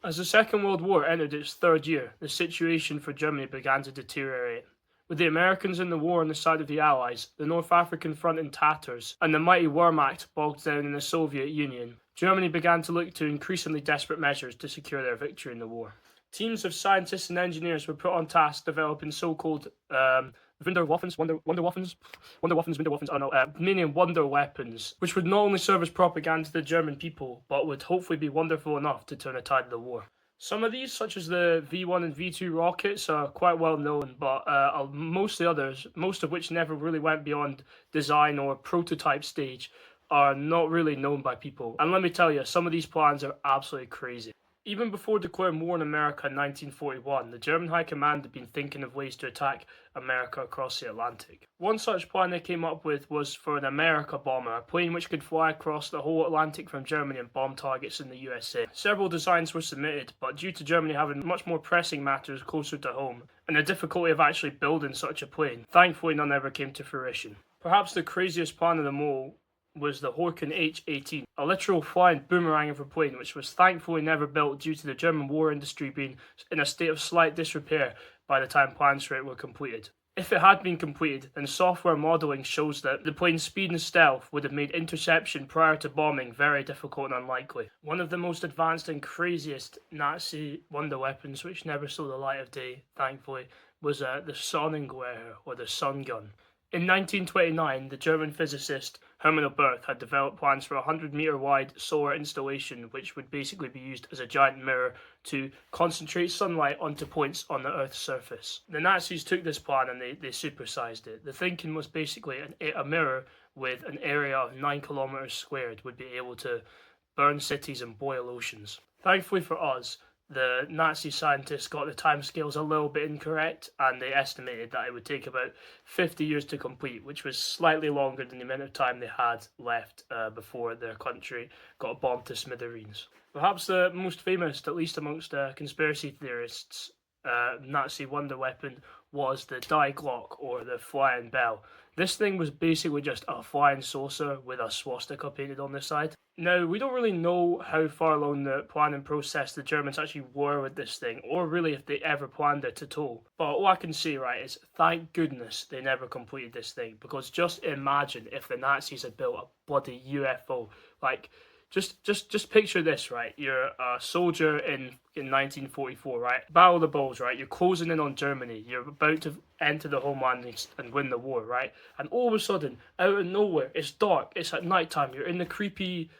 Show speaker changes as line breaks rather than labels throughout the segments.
As the Second World War entered its third year, the situation for Germany began to deteriorate. With the Americans in the war on the side of the Allies, the North African front in tatters, and the mighty Wehrmacht bogged down in the Soviet Union, Germany began to look to increasingly desperate measures to secure their victory in the war. Teams of scientists and engineers were put on task developing so-called Wunderwaffens, meaning wonder weapons, which would not only serve as propaganda to the German people, but would hopefully be wonderful enough to turn the tide of the war. Some of these, such as the V1 and V2 rockets, are quite well known, but most of the others, most of which never really went beyond design or prototype stage, are not really known by people. And let me tell you, some of these plans are absolutely crazy. Even before declaring war on America in 1941, the German High Command had been thinking of ways to attack America across the Atlantic. One such plan they came up with was for an America bomber, a plane which could fly across the whole Atlantic from Germany and bomb targets in the USA. Several designs were submitted, but due to Germany having much more pressing matters closer to home, and the difficulty of actually building such a plane, thankfully none ever came to fruition. Perhaps the craziest plan of them all was the Horken H-18, a literal flying boomerang of a plane which was thankfully never built due to the German war industry being in a state of slight disrepair by the time plans for it were completed. If it had been completed, then software modelling shows that the plane's speed and stealth would have made interception prior to bombing very difficult and unlikely. One of the most advanced and craziest Nazi wonder weapons, which never saw the light of day, thankfully, was the Sonnengewehr, or the sun gun. In 1929, the German physicist Hermann Oberth had developed plans for a 100-meter wide solar installation which would basically be used as a giant mirror to concentrate sunlight onto points on the Earth's surface. The Nazis took this plan and they supersized it. The thinking was basically a mirror with an area of 9 kilometers squared would be able to burn cities and boil oceans. Thankfully for us, the Nazi scientists got the timescales a little bit incorrect, and they estimated that it would take about 50 years to complete, which was slightly longer than the amount of time they had left before their country got bombed to smithereens. Perhaps the most famous, at least amongst conspiracy theorists, Nazi wonder weapon was the Die Glock, or the flying bell. This thing was basically just a flying saucer with a swastika painted on the side. Now, we don't really know how far along the planning process the Germans actually were with this thing, or really if they ever planned it at all. But all I can say, right, is thank goodness they never completed this thing, because just imagine if the Nazis had built a bloody UFO. Like, just picture this, right? You're a soldier in 1944, right? Battle of the Bulge, right? You're closing in on Germany. You're about to enter the homeland and win the war, right? And all of a sudden, out of nowhere, it's dark. It's at night time. You're in the creepy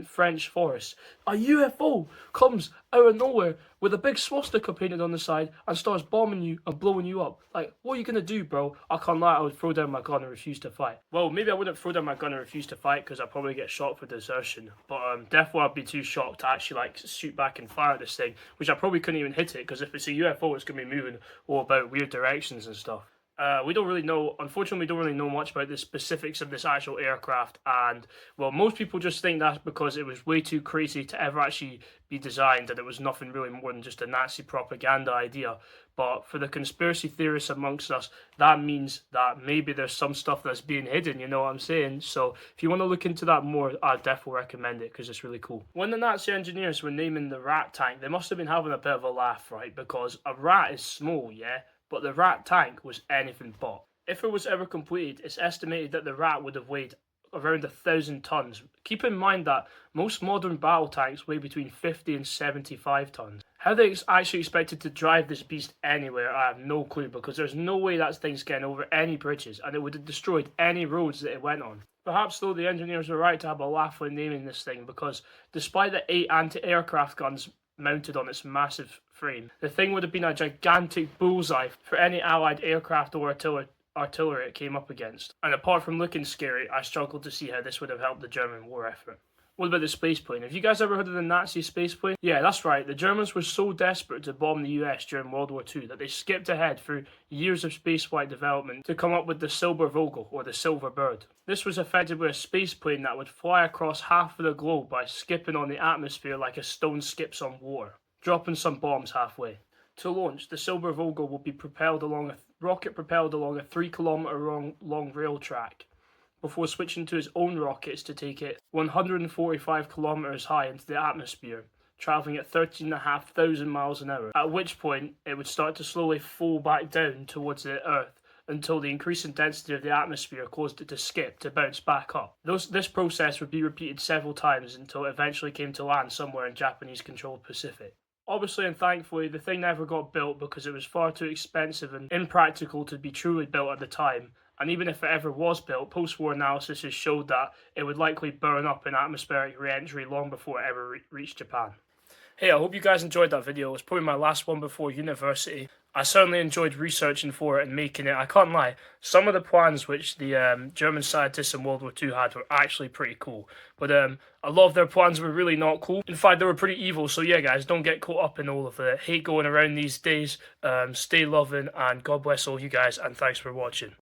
French forest. A UFO comes out of nowhere with a big swastika painted on the side and starts bombing you and blowing you up. Like, what are you gonna do, bro? I can't lie, I would throw down my gun and refuse to fight. Well, maybe I wouldn't throw down my gun and refuse to fight because I'd probably get shot for desertion. But definitely I'd be too shocked to actually like shoot back and fire at this thing, which I probably couldn't even hit it because if it's a UFO, it's gonna be moving all about weird directions and stuff. We don't really know, unfortunately, we don't really know much about the specifics of this actual aircraft, and, well, most people just think that's because it was way too crazy to ever actually be designed, and it was nothing really more than just a Nazi propaganda idea. But for the conspiracy theorists amongst us, that means that maybe there's some stuff that's being hidden, you know what I'm saying? So if you want to look into that more, I'd definitely recommend it because it's really cool. When the Nazi engineers were naming the rat tank, they must have been having a bit of a laugh, right? Because a rat is small, yeah? But the rat tank was anything but. If it was ever completed, it's estimated that the rat would have weighed around 1,000 tons. Keep in mind that most modern battle tanks weigh between 50 and 75 tons. How they actually expected to drive this beast anywhere, I have no clue, because there's no way that thing's getting over any bridges, and it would have destroyed any roads that it went on. Perhaps though the engineers were right to have a laugh when naming this thing, because despite the 8 anti-aircraft guns mounted on its massive frame, the thing would have been a gigantic bullseye for any allied aircraft or artillery it came up against. And apart from looking scary, I struggled to see how this would have helped the German war effort. What about the space plane? Have you guys ever heard of the Nazi space plane? Yeah, that's right. The Germans were so desperate to bomb the US during World War II that they skipped ahead through years of spaceflight development to come up with the Silbervogel, or the Silver Bird. This was effectively a space plane that would fly across half of the globe by skipping on the atmosphere like a stone skips on water, dropping some bombs halfway. To launch, the Silbervogel will be rocket propelled along a 3-kilometer long rail track, before switching to its own rockets to take it 145 kilometers high into the atmosphere, travelling at 13,500 miles an hour, at which point it would start to slowly fall back down towards the Earth until the increasing density of the atmosphere caused it to skip to bounce back up. This process would be repeated several times until it eventually came to land somewhere in Japanese-controlled Pacific. Obviously and thankfully, the thing never got built because it was far too expensive and impractical to be truly built at the time, and even if it ever was built, post-war analysis has showed that it would likely burn up in atmospheric re-entry long before it ever reached Japan. Hey, I hope you guys enjoyed that video. It was probably my last one before university. I certainly enjoyed researching for it and making it. I can't lie, some of the plans which the German scientists in World War II had were actually pretty cool. But a lot of their plans were really not cool. In fact, they were pretty evil. So yeah, guys, don't get caught up in all of the hate going around these days. Stay loving, and God bless all you guys, and thanks for watching.